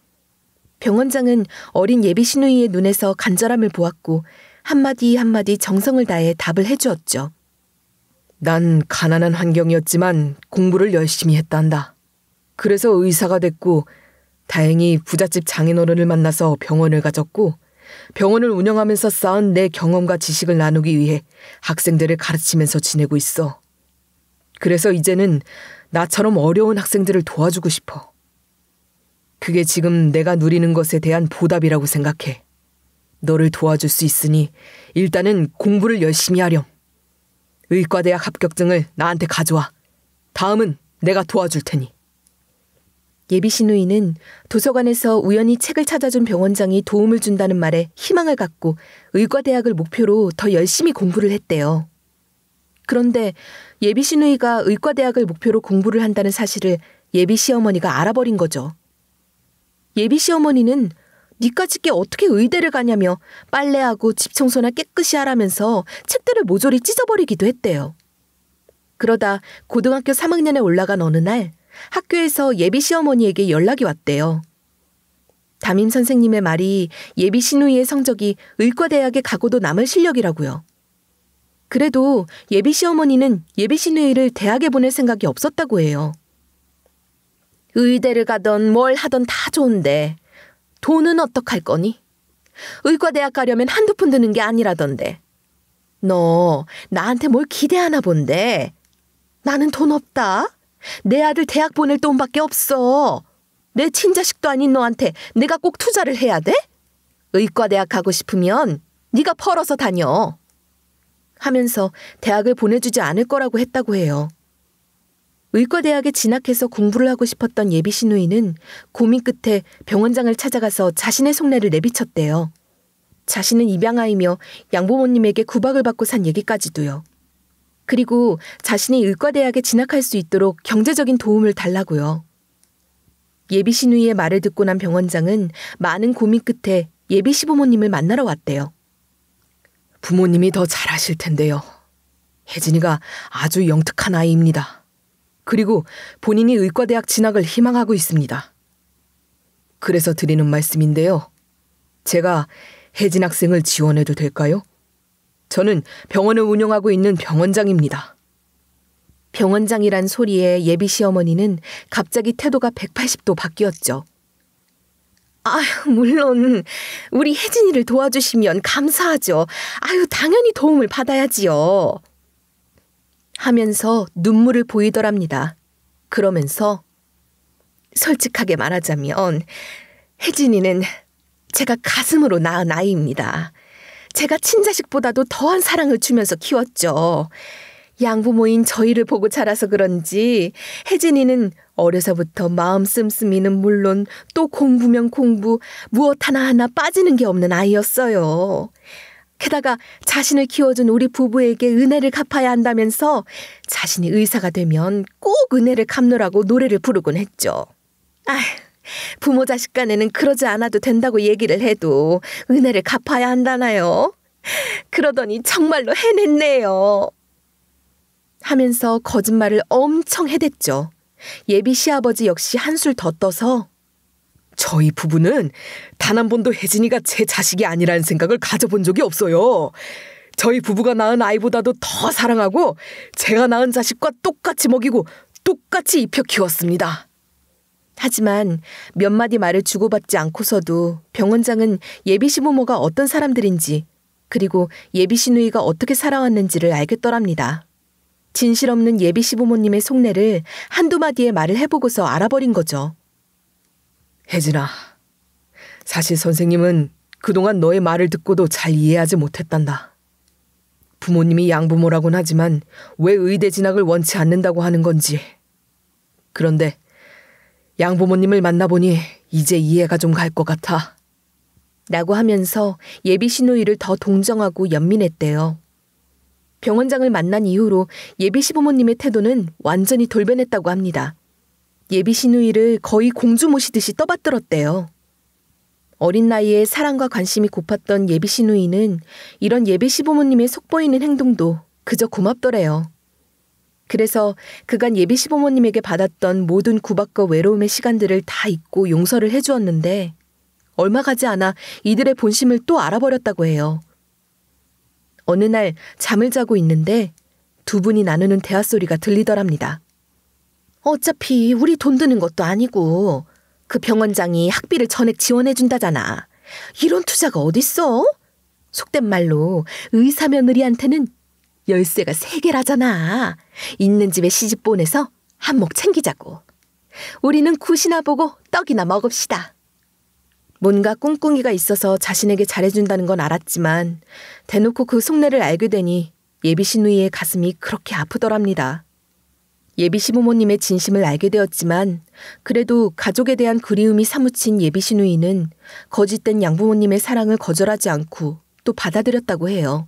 병원장은 어린 예비 시누이의 눈에서 간절함을 보았고 한마디 한마디 정성을 다해 답을 해주었죠. 난 가난한 환경이었지만 공부를 열심히 했단다. 그래서 의사가 됐고 다행히 부잣집 장인어른을 만나서 병원을 가졌고 병원을 운영하면서 쌓은 내 경험과 지식을 나누기 위해 학생들을 가르치면서 지내고 있어. 그래서 이제는 나처럼 어려운 학생들을 도와주고 싶어. 그게 지금 내가 누리는 것에 대한 보답이라고 생각해. 너를 도와줄 수 있으니 일단은 공부를 열심히 하렴. 의과대학 합격증을 나한테 가져와. 다음은 내가 도와줄 테니. 예비 시누이는 도서관에서 우연히 책을 찾아준 병원장이 도움을 준다는 말에 희망을 갖고 의과대학을 목표로 더 열심히 공부를 했대요. 그런데 예비 시누이가 의과대학을 목표로 공부를 한다는 사실을 예비 시어머니가 알아버린 거죠. 예비 시어머니는 니까짓게 어떻게 의대를 가냐며 빨래하고 집 청소나 깨끗이 하라면서 책들을 모조리 찢어버리기도 했대요. 그러다 고등학교 3학년에 올라간 어느 날 학교에서 예비 시어머니에게 연락이 왔대요. 담임 선생님의 말이 예비 시누이의 성적이 의과대학에 가고도 남을 실력이라고요. 그래도 예비 시어머니는 예비 시누이를 대학에 보낼 생각이 없었다고 해요. 의대를 가던 뭘 하던 다 좋은데 돈은 어떡할 거니? 의과대학 가려면 한두 푼 드는 게 아니라던데. 너 나한테 뭘 기대하나 본데. 나는 돈 없다. 내 아들 대학 보낼 돈밖에 없어. 내 친자식도 아닌 너한테 내가 꼭 투자를 해야 돼? 의과대학 가고 싶으면 네가 벌어서 다녀. 하면서 대학을 보내주지 않을 거라고 했다고 해요. 의과대학에 진학해서 공부를 하고 싶었던 예비 시누이는 고민 끝에 병원장을 찾아가서 자신의 속내를 내비쳤대요. 자신은 입양아이며 양부모님에게 구박을 받고 산 얘기까지도요. 그리고 자신이 의과대학에 진학할 수 있도록 경제적인 도움을 달라고요. 예비 시누이의 말을 듣고 난 병원장은 많은 고민 끝에 예비 시부모님을 만나러 왔대요. 부모님이 더 잘하실 텐데요. 혜진이가 아주 영특한 아이입니다. 그리고 본인이 의과대학 진학을 희망하고 있습니다. 그래서 드리는 말씀인데요. 제가 혜진 학생을 지원해도 될까요? 저는 병원을 운영하고 있는 병원장입니다. 병원장이란 소리에 예비 시어머니는 갑자기 태도가 180도 바뀌었죠. 물론 우리 혜진이를 도와주시면 감사하죠. 당연히 도움을 받아야지요. 하면서 눈물을 보이더랍니다. 그러면서 솔직하게 말하자면 혜진이는 제가 가슴으로 낳은 아이입니다. 제가 친자식보다도 더한 사랑을 주면서 키웠죠. 양부모인 저희를 보고 자라서 그런지 혜진이는 어려서부터 마음 씀씀이는 물론 또 공부면 공부, 무엇 하나 빠지는 게 없는 아이였어요. 게다가 자신을 키워준 우리 부부에게 은혜를 갚아야 한다면서 자신이 의사가 되면 꼭 은혜를 갚느라고 노래를 부르곤 했죠. 부모 자식 간에는 그러지 않아도 된다고 얘기를 해도 은혜를 갚아야 한다나요? 그러더니 정말로 해냈네요. 하면서 거짓말을 엄청 해댔죠. 예비 시아버지 역시 한술 더 떠서 저희 부부는 단 한 번도 혜진이가 제 자식이 아니라는 생각을 가져본 적이 없어요. 저희 부부가 낳은 아이보다도 더 사랑하고 제가 낳은 자식과 똑같이 먹이고 똑같이 입혀 키웠습니다. 하지만 몇 마디 말을 주고받지 않고서도 병원장은 예비 시부모가 어떤 사람들인지 그리고 예비 시누이가 어떻게 살아왔는지를 알겠더랍니다. 진실 없는 예비 시부모님의 속내를 한두 마디의 말을 해보고서 알아버린 거죠. 혜진아, 사실 선생님은 그동안 너의 말을 듣고도 잘 이해하지 못했단다. 부모님이 양부모라곤 하지만 왜 의대 진학을 원치 않는다고 하는 건지. 그런데 양부모님을 만나보니 이제 이해가 좀 갈 것 같아. 라고 하면서 예비 시누이를 더 동정하고 연민했대요. 병원장을 만난 이후로 예비 시부모님의 태도는 완전히 돌변했다고 합니다. 예비 시누이를 거의 공주 모시듯이 떠받들었대요. 어린 나이에 사랑과 관심이 고팠던 예비 시누이는 이런 예비 시부모님의 속보이는 행동도 그저 고맙더래요. 그래서 그간 예비 시부모님에게 받았던 모든 구박과 외로움의 시간들을 다 잊고 용서를 해주었는데 얼마 가지 않아 이들의 본심을 또 알아버렸다고 해요. 어느 날 잠을 자고 있는데 두 분이 나누는 대화소리가 들리더랍니다. 어차피 우리 돈 드는 것도 아니고 그 병원장이 학비를 전액 지원해준다잖아. 이런 투자가 어딨어? 속된 말로 의사 며느리한테는 열쇠가 3개라잖아. 있는 집에 시집 보내서 한몫 챙기자고. 우리는 굿이나 보고 떡이나 먹읍시다. 뭔가 꿍꿍이가 있어서 자신에게 잘해준다는 건 알았지만 대놓고 그 속내를 알게 되니 예비 시누이의 가슴이 그렇게 아프더랍니다. 예비 시부모님의 진심을 알게 되었지만 그래도 가족에 대한 그리움이 사무친 예비 시누이는 거짓된 양부모님의 사랑을 거절하지 않고 또 받아들였다고 해요.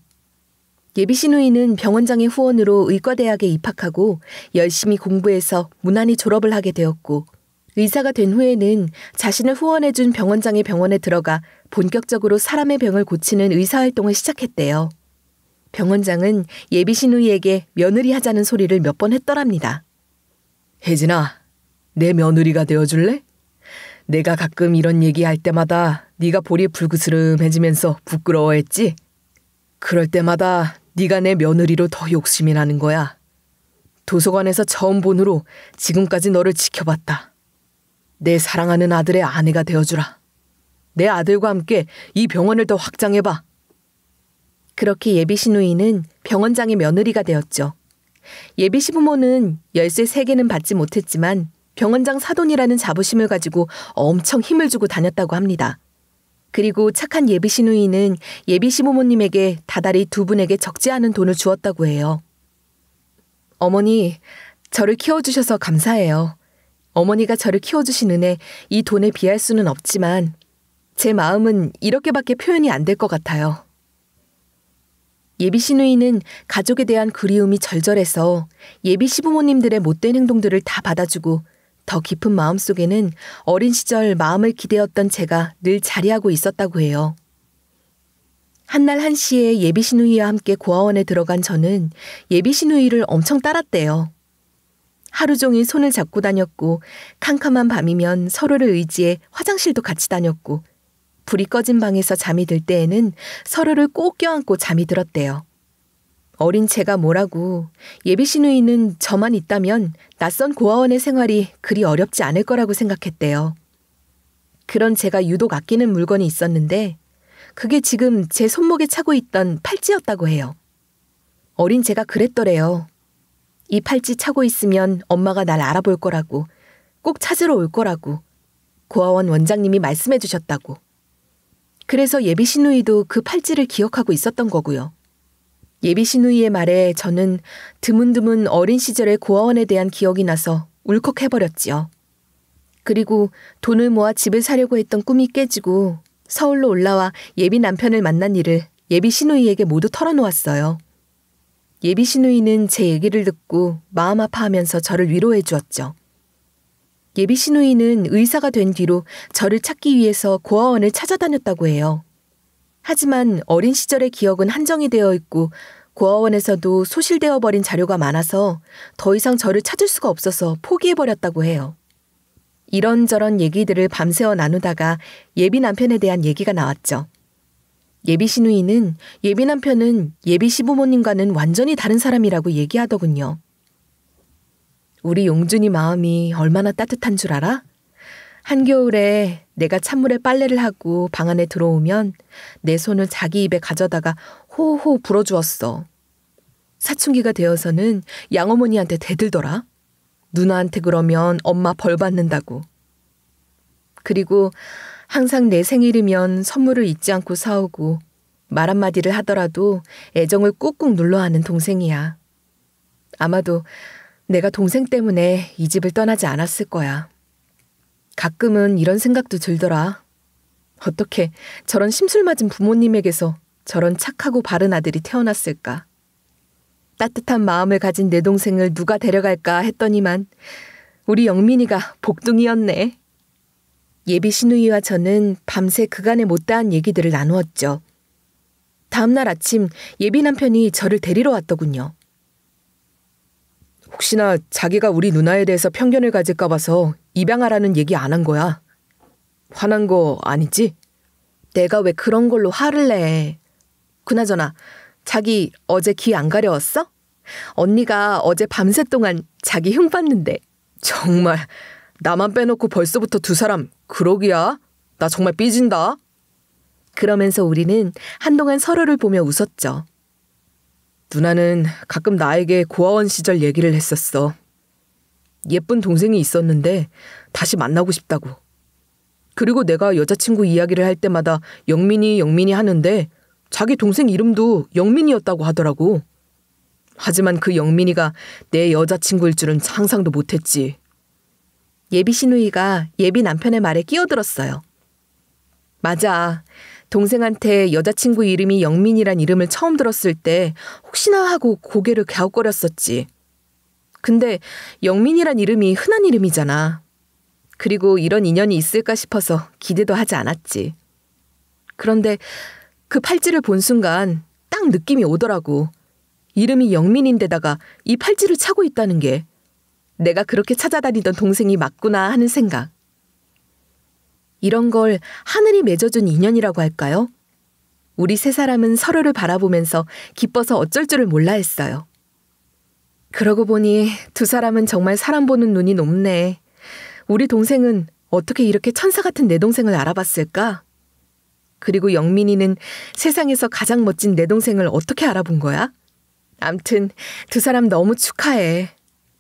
예비 시누이는 병원장의 후원으로 의과대학에 입학하고 열심히 공부해서 무난히 졸업을 하게 되었고 의사가 된 후에는 자신을 후원해준 병원장의 병원에 들어가 본격적으로 사람의 병을 고치는 의사활동을 시작했대요. 병원장은 예비 시누이에게 며느리 하자는 소리를 몇 번 했더랍니다. 혜진아, 내 며느리가 되어줄래? 내가 가끔 이런 얘기할 때마다 네가 볼이 불그스름해지면서 부끄러워했지? 그럴 때마다 네가 내 며느리로 더 욕심이 나는 거야. 도서관에서 처음 본 후로 지금까지 너를 지켜봤다. 내 사랑하는 아들의 아내가 되어주라. 내 아들과 함께 이 병원을 더 확장해봐. 그렇게 예비 시누이는 병원장의 며느리가 되었죠. 예비 시부모는 열쇠 3개는 받지 못했지만 병원장 사돈이라는 자부심을 가지고 엄청 힘을 주고 다녔다고 합니다. 그리고 착한 예비 시누이는 예비 시부모님에게 다달이 두 분에게 적지 않은 돈을 주었다고 해요. 어머니, 저를 키워주셔서 감사해요. 어머니가 저를 키워주신 은혜, 이 돈에 비할 수는 없지만 제 마음은 이렇게밖에 표현이 안 될 것 같아요. 예비 시누이는 가족에 대한 그리움이 절절해서 예비 시부모님들의 못된 행동들을 다 받아주고 더 깊은 마음속에는 어린 시절 마음을 기대었던 제가 늘 자리하고 있었다고 해요. 한날 한시에 예비 시누이와 함께 고아원에 들어간 저는 예비 시누이를 엄청 따랐대요. 하루 종일 손을 잡고 다녔고 캄캄한 밤이면 서로를 의지해 화장실도 같이 다녔고 불이 꺼진 방에서 잠이 들 때에는 서로를 꼭 껴안고 잠이 들었대요. 어린 제가 뭐라고 예비 시누이는 저만 있다면 낯선 고아원의 생활이 그리 어렵지 않을 거라고 생각했대요. 그런 제가 유독 아끼는 물건이 있었는데 그게 지금 제 손목에 차고 있던 팔찌였다고 해요. 어린 제가 그랬더래요. 이 팔찌 차고 있으면 엄마가 날 알아볼 거라고, 꼭 찾으러 올 거라고 고아원 원장님이 말씀해 주셨다고. 그래서 예비 시누이도 그 팔찌를 기억하고 있었던 거고요. 예비 시누이의 말에 저는 드문드문 어린 시절의 고아원에 대한 기억이 나서 울컥해버렸지요. 그리고 돈을 모아 집을 사려고 했던 꿈이 깨지고 서울로 올라와 예비 남편을 만난 일을 예비 시누이에게 모두 털어놓았어요. 예비 시누이는 제 얘기를 듣고 마음 아파하면서 저를 위로해 주었죠. 예비 시누이는 의사가 된 뒤로 저를 찾기 위해서 고아원을 찾아다녔다고 해요. 하지만 어린 시절의 기억은 한정이 되어 있고 고아원에서도 소실되어 버린 자료가 많아서 더 이상 저를 찾을 수가 없어서 포기해버렸다고 해요. 이런저런 얘기들을 밤새워 나누다가 예비 남편에 대한 얘기가 나왔죠. 예비 시누이는 예비 남편은 예비 시부모님과는 완전히 다른 사람이라고 얘기하더군요. 우리 용준이 마음이 얼마나 따뜻한 줄 알아? 한겨울에 내가 찬물에 빨래를 하고 방 안에 들어오면 내 손을 자기 입에 가져다가 호호 불어주었어. 사춘기가 되어서는 양어머니한테 대들더라. 누나한테 그러면 엄마 벌 받는다고. 그리고 항상 내 생일이면 선물을 잊지 않고 사오고 말 한마디를 하더라도 애정을 꾹꾹 눌러하는 동생이야. 아마도 내가 동생 때문에 이 집을 떠나지 않았을 거야. 가끔은 이런 생각도 들더라. 어떻게 저런 심술 맞은 부모님에게서 저런 착하고 바른 아들이 태어났을까? 따뜻한 마음을 가진 내 동생을 누가 데려갈까 했더니만 우리 영민이가 복둥이였네. 예비 시누이와 저는 밤새 그간의 못다한 얘기들을 나누었죠. 다음날 아침 예비 남편이 저를 데리러 왔더군요. 혹시나 자기가 우리 누나에 대해서 편견을 가질까 봐서 입양하라는 얘기 안 한 거야. 화난 거 아니지? 내가 왜 그런 걸로 화를 내. 그나저나 자기 어제 귀 안 가려웠어? 언니가 어제 밤새 동안 자기 흉 봤는데. 정말 나만 빼놓고 벌써부터 두 사람 그러기야? 나 정말 삐진다. 그러면서 우리는 한동안 서로를 보며 웃었죠. 누나는 가끔 나에게 고아원 시절 얘기를 했었어. 예쁜 동생이 있었는데 다시 만나고 싶다고. 그리고 내가 여자친구 이야기를 할 때마다 영민이 하는데 자기 동생 이름도 영민이었다고 하더라고. 하지만 그 영민이가 내 여자친구일 줄은 상상도 못했지. 예비 시누이가 예비 남편의 말에 끼어들었어요. 맞아. 동생한테 여자친구 이름이 영민이란 이름을 처음 들었을 때 혹시나 하고 고개를 갸웃거렸었지. 근데 영민이란 이름이 흔한 이름이잖아. 그리고 이런 인연이 있을까 싶어서 기대도 하지 않았지. 그런데 그 팔찌를 본 순간 딱 느낌이 오더라고. 이름이 영민인데다가 이 팔찌를 차고 있다는 게 내가 그렇게 찾아다니던 동생이 맞구나 하는 생각. 이런 걸 하늘이 맺어준 인연이라고 할까요? 우리 세 사람은 서로를 바라보면서 기뻐서 어쩔 줄을 몰라 했어요. 그러고 보니 두 사람은 정말 사람 보는 눈이 높네. 우리 동생은 어떻게 이렇게 천사 같은 내 동생을 알아봤을까? 그리고 영민이는 세상에서 가장 멋진 내 동생을 어떻게 알아본 거야? 암튼 두 사람 너무 축하해.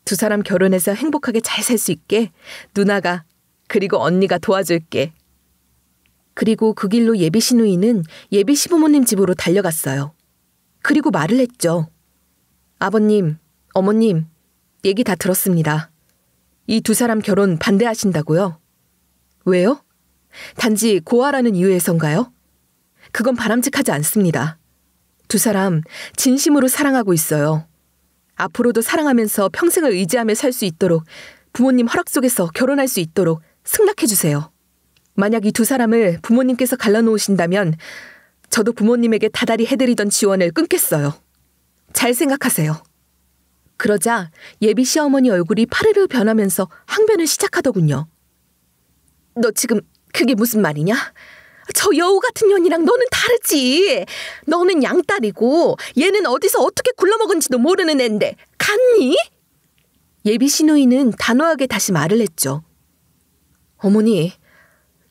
두 사람 결혼해서 행복하게 잘 살 수 있게 누나가 그리고 언니가 도와줄게. 그리고 그 길로 예비 시누이는 예비 시부모님 집으로 달려갔어요. 그리고 말을 했죠. 아버님, 어머님, 얘기 다 들었습니다. 이 두 사람 결혼 반대하신다고요? 왜요? 단지 고아라는 이유에선가요? 그건 바람직하지 않습니다. 두 사람 진심으로 사랑하고 있어요. 앞으로도 사랑하면서 평생을 의지하며 살 수 있도록 부모님 허락 속에서 결혼할 수 있도록 승낙해 주세요. 만약 이 두 사람을 부모님께서 갈라놓으신다면 저도 부모님에게 다달이 해드리던 지원을 끊겠어요. 잘 생각하세요. 그러자 예비 시어머니 얼굴이 파르르 변하면서 항변을 시작하더군요. 너 지금 그게 무슨 말이냐? 저 여우 같은 년이랑 너는 다르지. 너는 양딸이고 얘는 어디서 어떻게 굴러먹은지도 모르는 앤데 갔니? 예비 시누이는 단호하게 다시 말을 했죠. 어머니,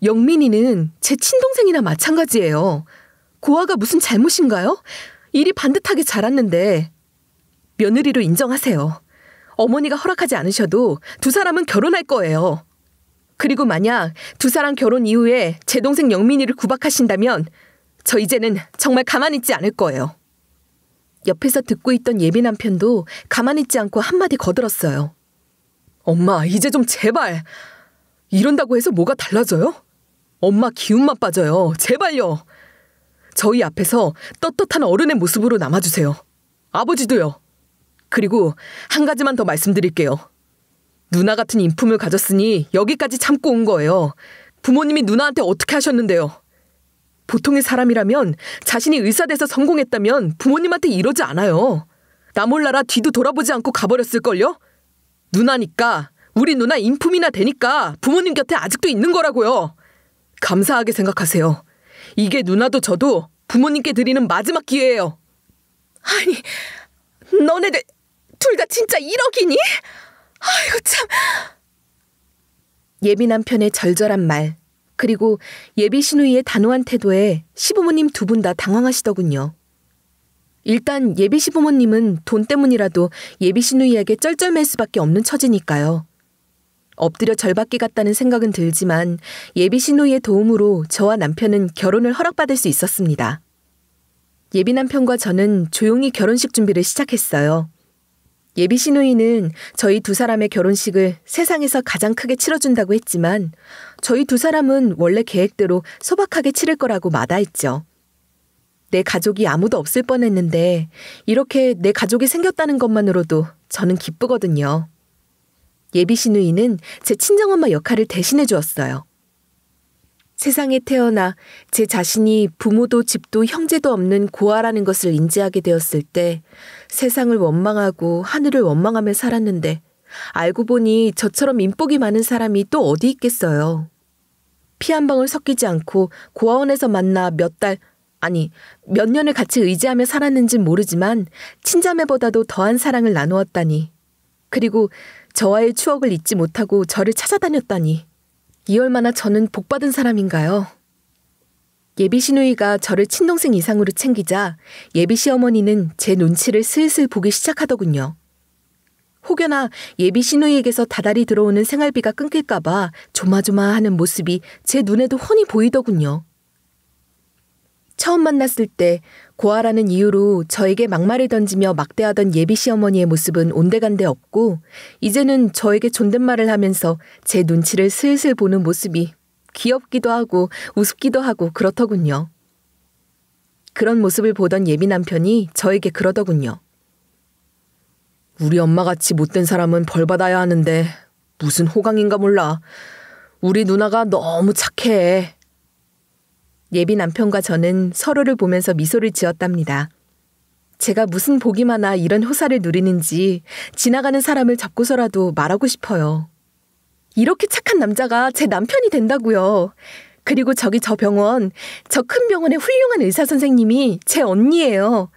영민이는 제 친동생이나 마찬가지예요. 고아가 무슨 잘못인가요? 일이 반듯하게 자랐는데. 며느리로 인정하세요. 어머니가 허락하지 않으셔도 두 사람은 결혼할 거예요. 그리고 만약 두 사람 결혼 이후에 제 동생 영민이를 구박하신다면 저 이제는 정말 가만히 있지 않을 거예요. 옆에서 듣고 있던 예비 남편도 가만히 있지 않고 한마디 거들었어요. 엄마, 이제 좀 제발. 이런다고 해서 뭐가 달라져요? 엄마 기운만 빠져요. 제발요. 저희 앞에서 떳떳한 어른의 모습으로 남아주세요. 아버지도요. 그리고 한 가지만 더 말씀드릴게요. 누나 같은 인품을 가졌으니 여기까지 참고 온 거예요. 부모님이 누나한테 어떻게 하셨는데요? 보통의 사람이라면 자신이 의사 돼서 성공했다면 부모님한테 이러지 않아요. 나 몰라라 뒤도 돌아보지 않고 가버렸을걸요? 누나니까, 우리 누나 인품이나 되니까 부모님 곁에 아직도 있는 거라고요. 감사하게 생각하세요. 이게 누나도 저도 부모님께 드리는 마지막 기회예요. 아니, 너네들 둘 다 진짜 1억이니? 아이고 참. 예비 남편의 절절한 말, 그리고 예비 시누이의 단호한 태도에 시부모님 두 분 다 당황하시더군요. 일단 예비 시부모님은 돈 때문이라도 예비 시누이에게 쩔쩔맬 수밖에 없는 처지니까요. 엎드려 절받기 같다는 생각은 들지만 예비 시누이의 도움으로 저와 남편은 결혼을 허락받을 수 있었습니다. 예비 남편과 저는 조용히 결혼식 준비를 시작했어요. 예비 시누이는 저희 두 사람의 결혼식을 세상에서 가장 크게 치러준다고 했지만 저희 두 사람은 원래 계획대로 소박하게 치를 거라고 마다했죠. 내 가족이 아무도 없을 뻔했는데 이렇게 내 가족이 생겼다는 것만으로도 저는 기쁘거든요. 예비 시누이는 제 친정엄마 역할을 대신해 주었어요. 세상에 태어나 제 자신이 부모도 집도 형제도 없는 고아라는 것을 인지하게 되었을 때 세상을 원망하고 하늘을 원망하며 살았는데 알고 보니 저처럼 인복이 많은 사람이 또 어디 있겠어요. 피 한 방울 섞이지 않고 고아원에서 만나 몇 년을 같이 의지하며 살았는진 모르지만 친자매보다도 더한 사랑을 나누었다니. 그리고 저와의 추억을 잊지 못하고 저를 찾아다녔다니. 이 얼마나 저는 복받은 사람인가요? 예비 시누이가 저를 친동생 이상으로 챙기자 예비 시어머니는 제 눈치를 슬슬 보기 시작하더군요. 혹여나 예비 시누이에게서 다달이 들어오는 생활비가 끊길까봐 조마조마하는 모습이 제 눈에도 훤히 보이더군요. 처음 만났을 때 고아라는 이유로 저에게 막말을 던지며 막대하던 예비 시어머니의 모습은 온데간데 없고 이제는 저에게 존댓말을 하면서 제 눈치를 슬슬 보는 모습이 귀엽기도 하고 우습기도 하고 그렇더군요. 그런 모습을 보던 예비 남편이 저에게 그러더군요. 우리 엄마같이 못된 사람은 벌 받아야 하는데 무슨 호강인가 몰라. 우리 누나가 너무 착해. 예비 남편과 저는 서로를 보면서 미소를 지었답니다. 제가 무슨 복이 많아 이런 호사를 누리는지 지나가는 사람을 잡고서라도 말하고 싶어요. 이렇게 착한 남자가 제 남편이 된다고요. 그리고 저기 저 병원, 저 큰 병원의 훌륭한 의사 선생님이 제 언니예요.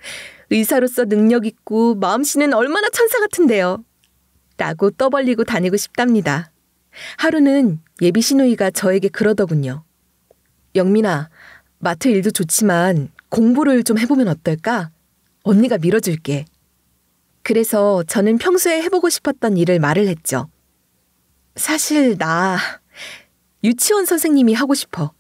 의사로서 능력 있고 마음씨는 얼마나 천사 같은데요. 라고 떠벌리고 다니고 싶답니다. 하루는 예비 시누이가 저에게 그러더군요. 영민아, 마트 일도 좋지만 공부를 좀 해보면 어떨까? 언니가 밀어줄게. 그래서 저는 평소에 해보고 싶었던 일을 말을 했죠. 사실 나 유치원 선생님이 하고 싶어.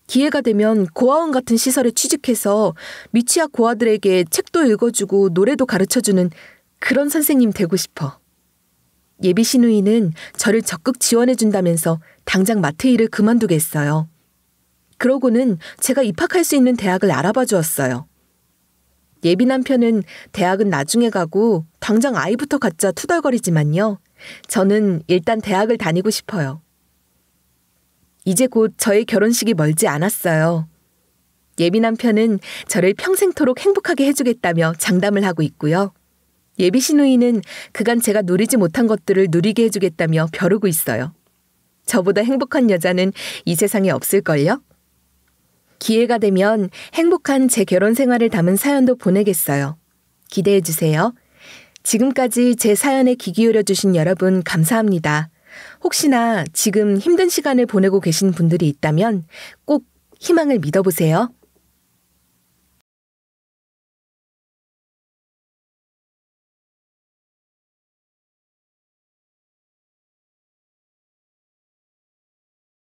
기회가 되면 고아원 같은 시설에 취직해서 미취학 고아들에게 책도 읽어주고 노래도 가르쳐주는 그런 선생님 되고 싶어. 예비 시누이는 저를 적극 지원해준다면서 당장 마트 일을 그만두겠어요. 그러고는 제가 입학할 수 있는 대학을 알아봐 주었어요. 예비 남편은 대학은 나중에 가고 당장 아이부터 갖자 투덜거리지만요. 저는 일단 대학을 다니고 싶어요. 이제 곧 저의 결혼식이 멀지 않았어요. 예비 남편은 저를 평생토록 행복하게 해주겠다며 장담을 하고 있고요. 예비 시누이는 그간 제가 누리지 못한 것들을 누리게 해주겠다며 벼르고 있어요. 저보다 행복한 여자는 이 세상에 없을걸요? 기회가 되면 행복한 제 결혼 생활을 담은 사연도 보내겠어요. 기대해주세요. 지금까지 제 사연에 귀 기울여주신 여러분 감사합니다. 혹시나 지금 힘든 시간을 보내고 계신 분들이 있다면 꼭 희망을 믿어보세요.